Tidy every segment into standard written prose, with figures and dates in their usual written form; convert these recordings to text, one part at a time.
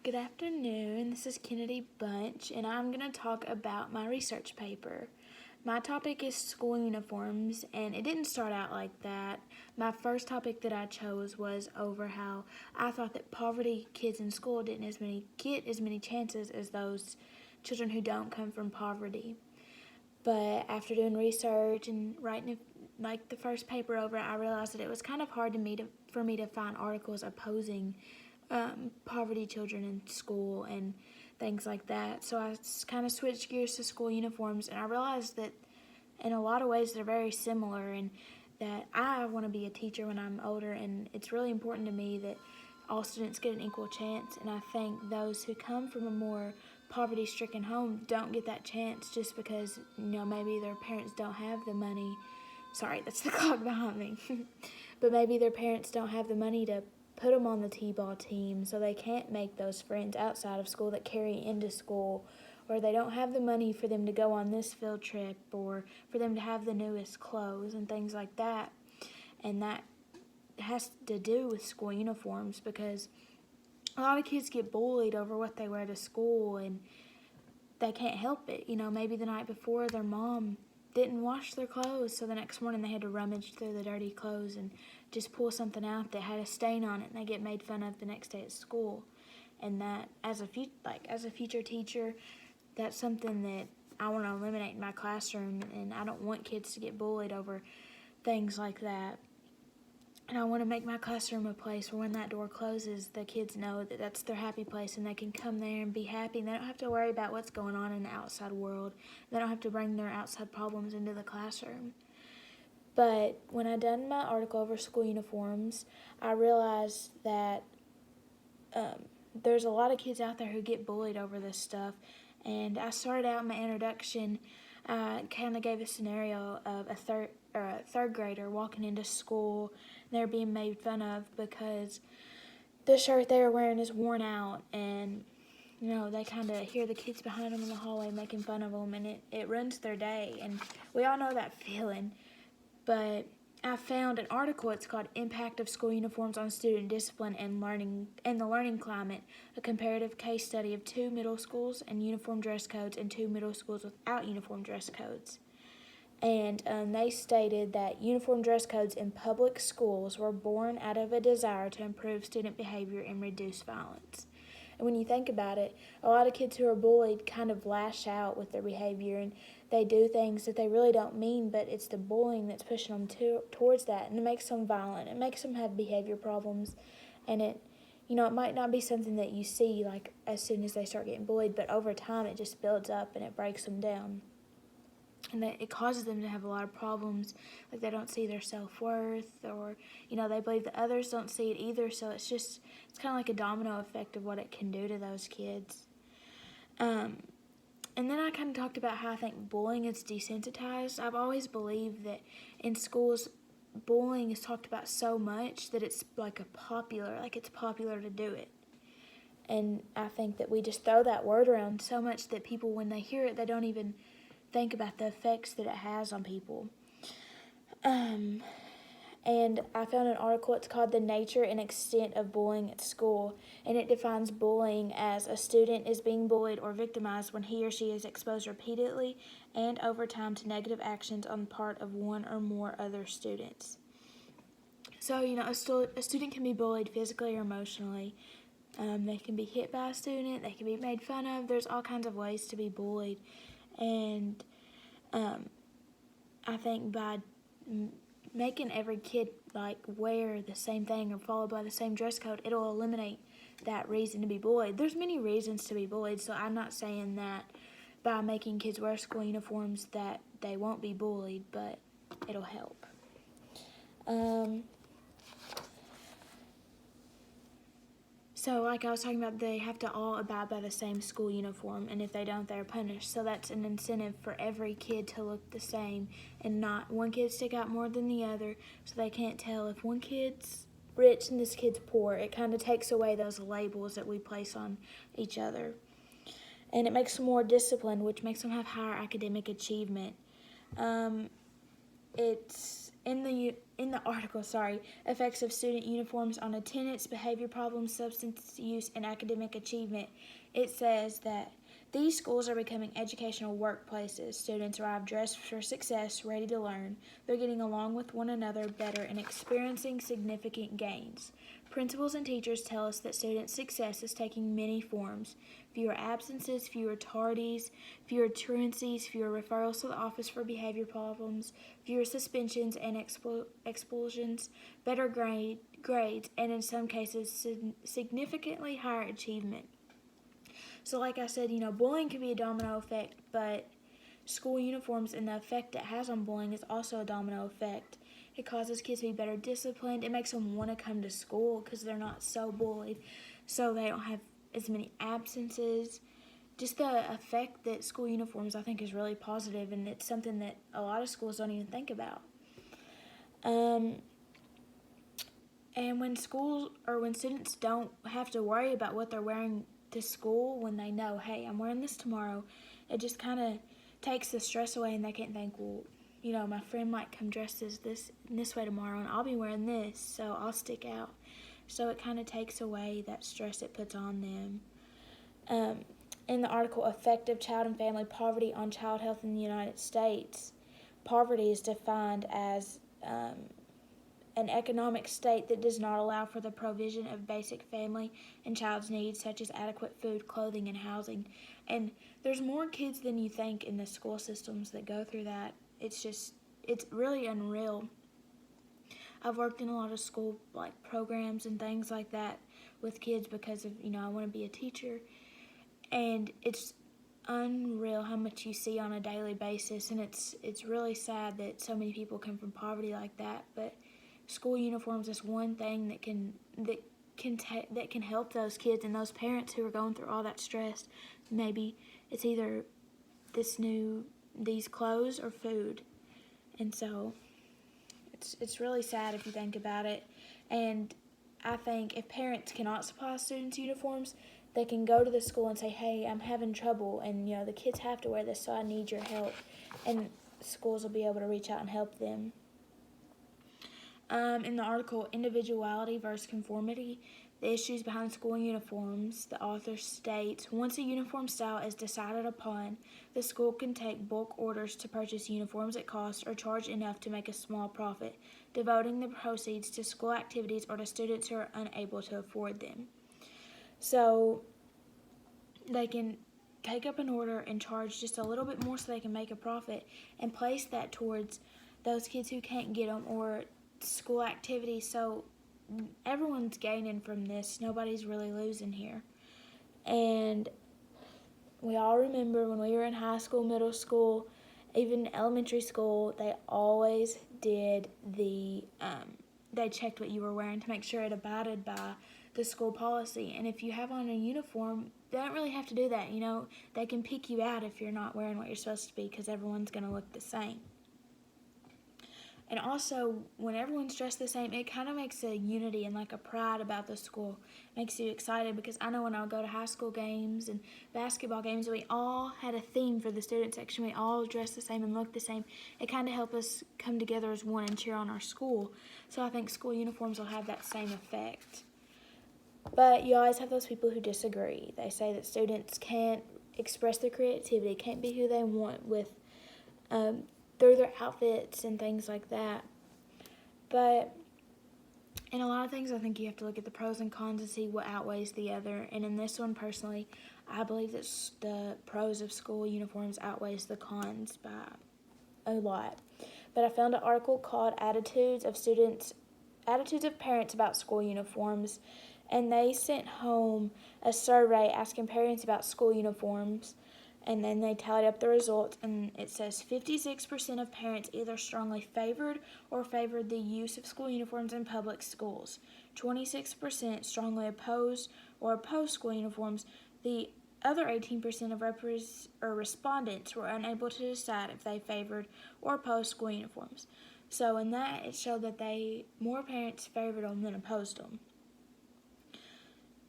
Good afternoon. This is Kennedy Bunch, and I'm going to talk about my research paper. My topic is school uniforms, and it didn't start out like that. My first topic that I chose was over how I thought that poverty kids in school didn't get as many chances as those children who don't come from poverty. But after doing research and writing the first paper over, I realized that it was kind of hard for me to find articles opposing poverty children in school and things like that. So I kind of switched gears to school uniforms, and I realized that in a lot of ways they're very similar, and that I want to be a teacher when I'm older, and it's really important to me that all students get an equal chance. And I think those who come from a more poverty-stricken home don't get that chance just because maybe their parents don't have the money. Sorry, that's the clock behind me. But maybe their parents don't have the money to put them on the t-ball team, so they can't make those friends outside of school that carry into school, or they don't have the money for them to go on this field trip, or for them to have the newest clothes and things like that. And that has to do with school uniforms, because a lot of kids get bullied over what they wear to school, and they can't help it. Maybe the night before their mom didn't wash their clothes, so the next morning they had to rummage through the dirty clothes and just pull something out that had a stain on it, and they get made fun of the next day at school. And that, as a future teacher, that's something that I want to eliminate in my classroom, and I don't want kids to get bullied over things like that. And I want to make my classroom a place where when that door closes, the kids know that that's their happy place, and they can come there and be happy, and they don't have to worry about what's going on in the outside world. They don't have to bring their outside problems into the classroom. But when I done my article over school uniforms, I realized that there's a lot of kids out there who get bullied over this stuff. And I started out in my introduction, kind of gave a scenario of a third grader walking into school, and they're being made fun of because the shirt they were wearing is worn out, and they kind of hear the kids behind them in the hallway making fun of them, and it ruins their day. And we all know that feeling. But I found an article. It's called "Impact of School Uniforms on Student Discipline and Learning and the Learning Climate: A Comparative Case Study of 2 middle schools and uniform dress codes and 2 middle schools without uniform dress codes." And they stated that uniform dress codes in public schools were born out of a desire to improve student behavior and reduce violence. And when you think about it, a lot of kids who are bullied kind of lash out with their behavior, and they do things that they really don't mean, but it's the bullying that's pushing them towards that, and it makes them violent. It makes them have behavior problems, and it might not be something that you see like as soon as they start getting bullied, but over time it just builds up and it breaks them down. And it causes them to have a lot of problems, like they don't see their self-worth, or they believe that others don't see it either. So it's kind of like a domino effect of what it can do to those kids. And then I kind of talked about how I think bullying is desensitized. I've always believed that in schools, bullying is talked about so much that it's it's popular to do it. And I think that we just throw that word around so much that people, when they hear it, they don't even think about the effects that it has on people. And I found an article. It's called "The Nature and Extent of Bullying at School," and it defines bullying as a student is being bullied or victimized when he or she is exposed repeatedly and over time to negative actions on the part of one or more other students. So, a student can be bullied physically or emotionally. They can be hit by a student. They can be made fun of. There's all kinds of ways to be bullied. And I think by making every kid wear the same thing or follow by the same dress code, it'll eliminate that reason to be bullied. There's many reasons to be bullied, so I'm not saying that by making kids wear school uniforms that they won't be bullied, but it'll help. So like I was talking about, they have to all abide by the same school uniform, and if they don't, they're punished. So that's an incentive for every kid to look the same and not one kid stick out more than the other, so they can't tell if one kid's rich and this kid's poor. It kind of takes away those labels that we place on each other. And it makes them more disciplined, which makes them have higher academic achievement. It's in the in the article, effects of student uniforms on attendance, behavior problems, substance use, and academic achievement, it says that these schools are becoming educational workplaces. Students arrive dressed for success, ready to learn. They're getting along with one another better and experiencing significant gains. Principals and teachers tell us that student success is taking many forms: fewer absences, fewer tardies, fewer truancies, fewer referrals to the office for behavior problems, fewer suspensions and expulsions, better grades, and in some cases, significantly higher achievement. So like I said, bullying can be a domino effect, but school uniforms and the effect it has on bullying is also a domino effect. It causes kids to be better disciplined. It makes them want to come to school because they're not so bullied, so they don't have as many absences. Just the effect that school uniforms, I think, is really positive, and it's something that a lot of schools don't even think about. And when students don't have to worry about what they're wearing to school, when they know, hey, I'm wearing this tomorrow, it just kind of takes the stress away, and they can think, well, my friend might come dressed as this way tomorrow, and I'll be wearing this, so I'll stick out. So it kind of takes away that stress it puts on them. In the article, Effect of Child and Family Poverty on Child Health in the United States, poverty is defined as an economic state that does not allow for the provision of basic family and child's needs, such as adequate food, clothing, and housing. And there's more kids than you think in the school systems that go through that. It's really unreal. I've worked in a lot of school programs and things like that with kids because of, I want to be a teacher. And it's unreal how much you see on a daily basis, and it's really sad that so many people come from poverty like that. But school uniforms is one thing that can help those kids and those parents who are going through all that stress. Maybe it's either these clothes or food, and so it's really sad if you think about it. And I think if parents cannot supply students uniforms, they can go to the school and say, hey, I'm having trouble, and the kids have to wear this, so I need your help, and schools will be able to reach out and help them. In the article, Individuality versus Conformity, the issues behind school uniforms, the author states, once a uniform style is decided upon, the school can take bulk orders to purchase uniforms at cost or charge enough to make a small profit, devoting the proceeds to school activities or to students who are unable to afford them. So they can take up an order and charge just a little bit more so they can make a profit and place that towards those kids who can't get them or school activities. So everyone's gaining from this. Nobody's really losing here. And we all remember when we were in high school, middle school, even elementary school, they always did they checked what you were wearing to make sure it abided by the school policy. And if you have on a uniform, they don't really have to do that. They can pick you out if you're not wearing what you're supposed to be because everyone's going to look the same. And also, when everyone's dressed the same, it kind of makes a unity and a pride about the school. Makes you excited because I know when I would go to high school games and basketball games, we all had a theme for the student section. We all dressed the same and looked the same. It kind of helped us come together as one and cheer on our school. So I think school uniforms will have that same effect. But you always have those people who disagree. They say that students can't express their creativity, can't be who they want with through their outfits and things like that. But in a lot of things, I think you have to look at the pros and cons and see what outweighs the other. And in this one, personally, I believe that the pros of school uniforms outweighs the cons by a lot. But I found an article called Attitudes of Parents About School Uniforms, and they sent home a survey asking parents about school uniforms. And then they tallied up the results, and it says 56% of parents either strongly favored or favored the use of school uniforms in public schools. 26% strongly opposed or opposed school uniforms. The other 18% of respondents were unable to decide if they favored or opposed school uniforms. So in that, it showed that more parents favored them than opposed them.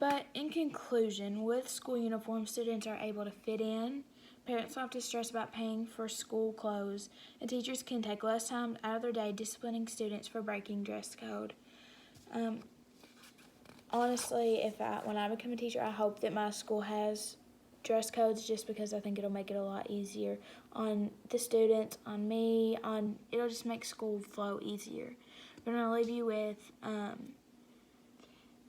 But in conclusion, with school uniforms, students are able to fit in, Parents don't have to stress about paying for school clothes, and teachers can take less time out of their day disciplining students for breaking dress code. Honestly, when I become a teacher, I hope that my school has dress codes, just because I think it'll make it a lot easier on the students, on me, it'll just make school flow easier. We're going to leave you with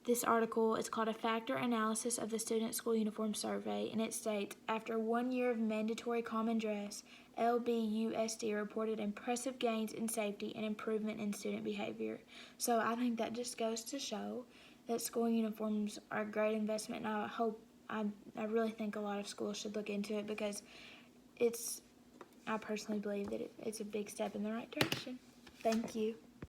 this article. It's called A Factor Analysis of the Student School Uniform Survey, and it states, after 1 year of mandatory common dress, LBUSD reported impressive gains in safety and improvement in student behavior. So I think that just goes to show that school uniforms are a great investment, and I really think a lot of schools should look into it, because I personally believe that it's a big step in the right direction. Thank you.